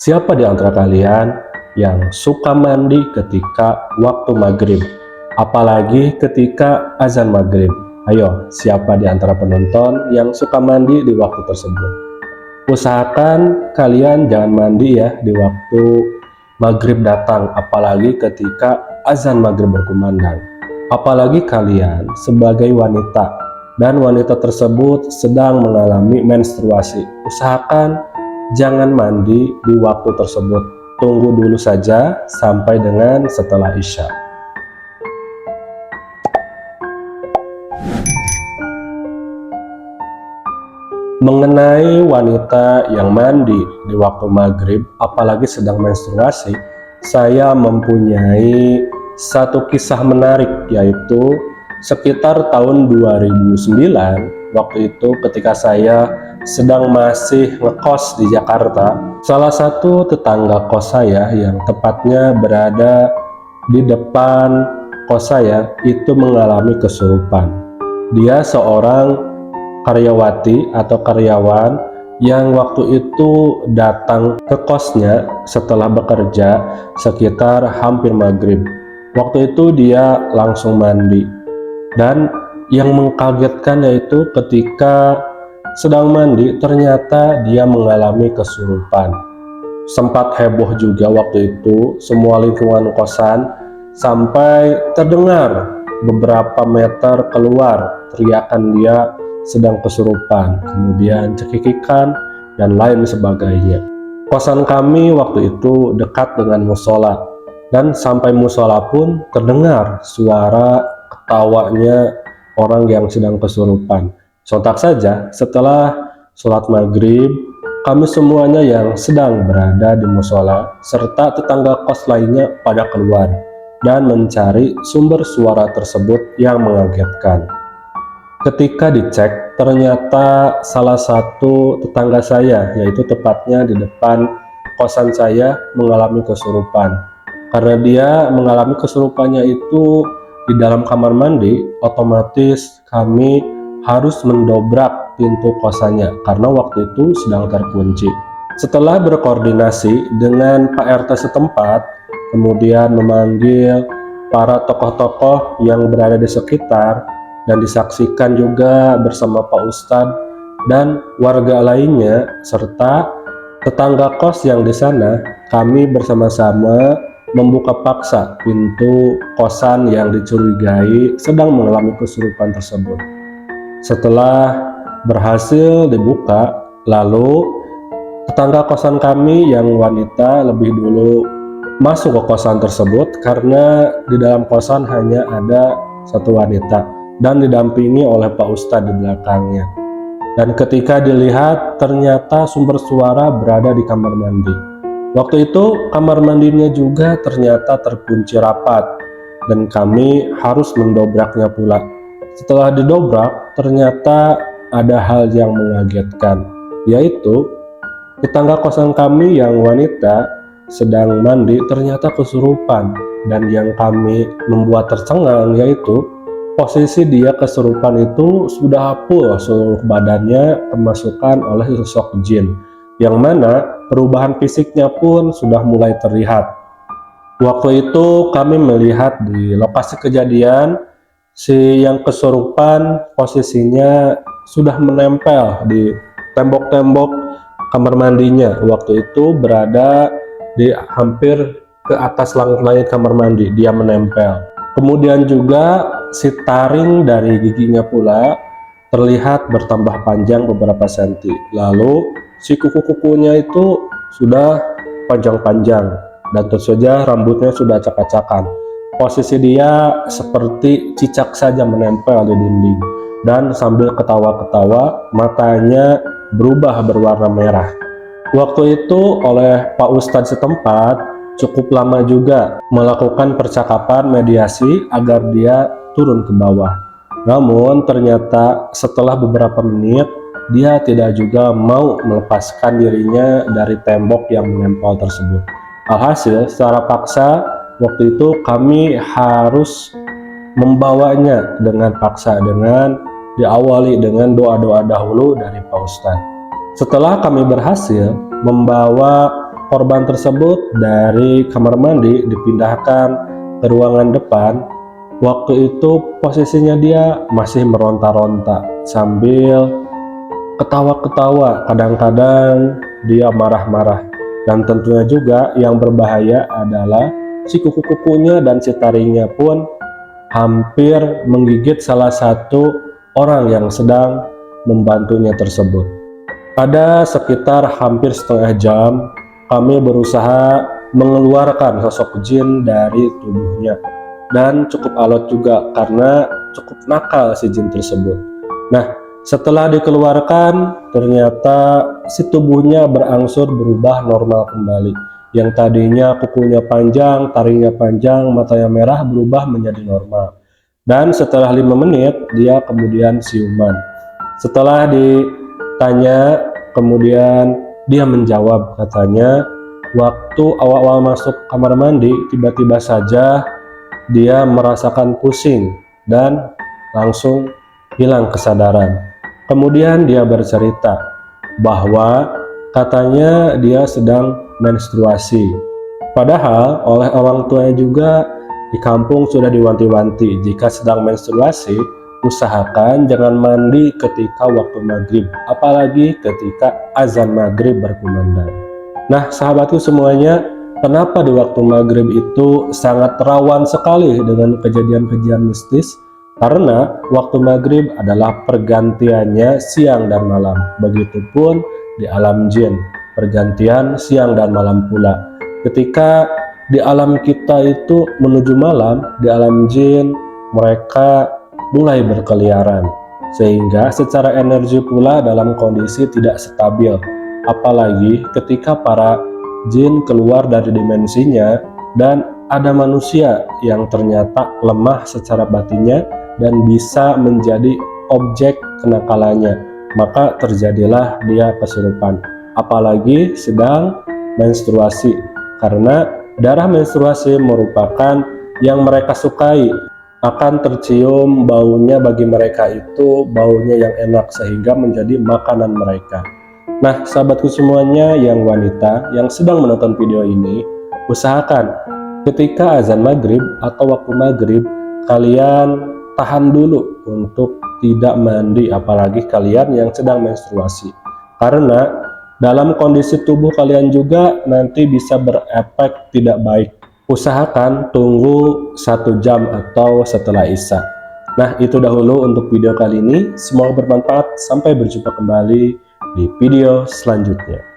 Siapa di antara kalian yang suka mandi ketika waktu maghrib? Apalagi ketika azan maghrib. Ayo, siapa di antara penonton yang suka mandi di waktu tersebut? Usahakan kalian jangan mandi ya di waktu maghrib datang, apalagi ketika azan maghrib berkumandang. Apalagi kalian sebagai wanita dan wanita tersebut sedang mengalami menstruasi. Usahakan jangan mandi di waktu tersebut. Tunggu dulu saja sampai dengan setelah Isya. Mengenai wanita yang mandi di waktu maghrib, apalagi sedang menstruasi, saya mempunyai satu kisah menarik, yaitu sekitar tahun 2009, waktu itu ketika saya sedang masih ngekos di Jakarta, salah satu tetangga kos saya yang tepatnya berada di depan kos saya itu mengalami kesurupan. Dia seorang karyawati atau karyawan yang waktu itu datang ke kosnya setelah bekerja sekitar hampir maghrib. Waktu itu dia langsung mandi, dan yang mengkagetkan yaitu ketika sedang mandi ternyata dia mengalami kesurupan. Sempat heboh juga waktu itu semua lingkungan kosan, sampai terdengar beberapa meter keluar teriakan dia sedang kesurupan, kemudian cekikikan dan lain sebagainya. Kosan kami waktu itu dekat dengan musola, dan sampai musola pun terdengar suara ketawanya orang yang sedang kesurupan. Sontak saja setelah sholat maghrib, kami semuanya yang sedang berada di musola serta tetangga kos lainnya pada keluar dan mencari sumber suara tersebut yang mengagetkan. Ketika dicek, ternyata salah satu tetangga saya, yaitu tepatnya di depan kosan saya, mengalami kesurupan. Karena dia mengalami kesurupannya itu di dalam kamar mandi, otomatis kami harus mendobrak pintu kosannya karena waktu itu sedang terkunci. Setelah berkoordinasi dengan Pak RT setempat, kemudian memanggil para tokoh-tokoh yang berada di sekitar, dan disaksikan juga bersama Pak Ustadz dan warga lainnya serta tetangga kos yang di sana, kami bersama-sama membuka paksa pintu kosan yang dicurigai sedang mengalami kesurupan tersebut. Setelah berhasil dibuka, lalu tetangga kosan kami yang wanita lebih dulu masuk ke kosan tersebut karena di dalam kosan hanya ada satu wanita dan didampingi oleh Pak Ustadz di belakangnya. Dan ketika dilihat, ternyata sumber suara berada di kamar mandi. Waktu itu kamar mandinya juga ternyata terkunci rapat dan kami harus mendobraknya pula. Setelah didobrak, ternyata ada hal yang mengagetkan, yaitu tetangga kosan kami yang wanita sedang mandi ternyata kesurupan, dan yang kami membuat tercengang yaitu posisi dia kesurupan itu sudah full seluruh badannya kemasukan oleh sosok jin, yang mana perubahan fisiknya pun sudah mulai terlihat. Waktu itu kami melihat di lokasi kejadian, si yang kesurupan posisinya sudah menempel di tembok-tembok kamar mandinya. Waktu itu berada di hampir ke atas langit-langit kamar mandi, dia menempel. Kemudian juga si taring dari giginya pula terlihat bertambah panjang beberapa senti. Lalu si kuku-kukunya itu sudah panjang-panjang, dan tentu saja rambutnya sudah acak-acakan. Posisi dia seperti cicak saja menempel di dinding, dan sambil ketawa-ketawa matanya berubah berwarna merah. Waktu itu oleh Pak Ustadz setempat cukup lama juga melakukan percakapan mediasi agar dia turun ke bawah. Namun ternyata setelah beberapa menit dia tidak juga mau melepaskan dirinya dari tembok yang menempel tersebut. Alhasil secara paksa waktu itu kami harus membawanya dengan paksa, dengan diawali dengan doa-doa dahulu dari Pak Ustadz. Setelah kami berhasil membawa korban tersebut dari kamar mandi dipindahkan ke ruangan depan, waktu itu posisinya dia masih meronta-ronta sambil ketawa-ketawa, kadang-kadang dia marah-marah. Dan tentunya juga yang berbahaya adalah si kuku-kukunya dan si taringnya pun hampir menggigit salah satu orang yang sedang membantunya tersebut. Ada sekitar hampir setengah jam kami berusaha mengeluarkan sosok jin dari tubuhnya, dan cukup alot juga karena cukup nakal si jin tersebut. Nah, setelah dikeluarkan ternyata si tubuhnya berangsur berubah normal kembali. Yang tadinya kukunya panjang, taringnya panjang, matanya merah berubah menjadi normal. Dan setelah 5 menit dia kemudian siuman. Setelah ditanya, kemudian dia menjawab, katanya waktu awal-awal masuk kamar mandi tiba-tiba saja dia merasakan pusing dan langsung hilang kesadaran. Kemudian dia bercerita bahwa katanya dia sedang menstruasi. Padahal oleh orang tuanya juga di kampung sudah diwanti-wanti jika sedang menstruasi usahakan jangan mandi ketika waktu maghrib, apalagi ketika azan maghrib berkumandang. Nah sahabatku semuanya, kenapa di waktu maghrib itu sangat rawan sekali dengan kejadian-kejadian mistis? Karena waktu maghrib adalah pergantiannya siang dan malam. Begitupun di alam jin, pergantian siang dan malam pula. Ketika di alam kita itu menuju malam, di alam jin mereka mulai berkeliaran, sehingga secara energi pula dalam kondisi tidak stabil. Apalagi ketika para jin keluar dari dimensinya dan ada manusia yang ternyata lemah secara batinnya dan bisa menjadi objek kenakalannya, maka terjadilah dia kesurupan, apalagi sedang menstruasi, karena darah menstruasi merupakan yang mereka sukai, akan tercium baunya, bagi mereka itu baunya yang enak sehingga menjadi makanan mereka. Nah sahabatku semuanya yang wanita yang sedang menonton video ini, usahakan ketika azan maghrib atau waktu maghrib kalian tahan dulu untuk tidak mandi, apalagi kalian yang sedang menstruasi, karena dalam kondisi tubuh kalian juga nanti bisa berefek tidak baik. Usahakan tunggu 1 jam atau setelah isya. Nah itu dahulu untuk video kali ini, semoga bermanfaat. Sampai berjumpa kembali di video selanjutnya.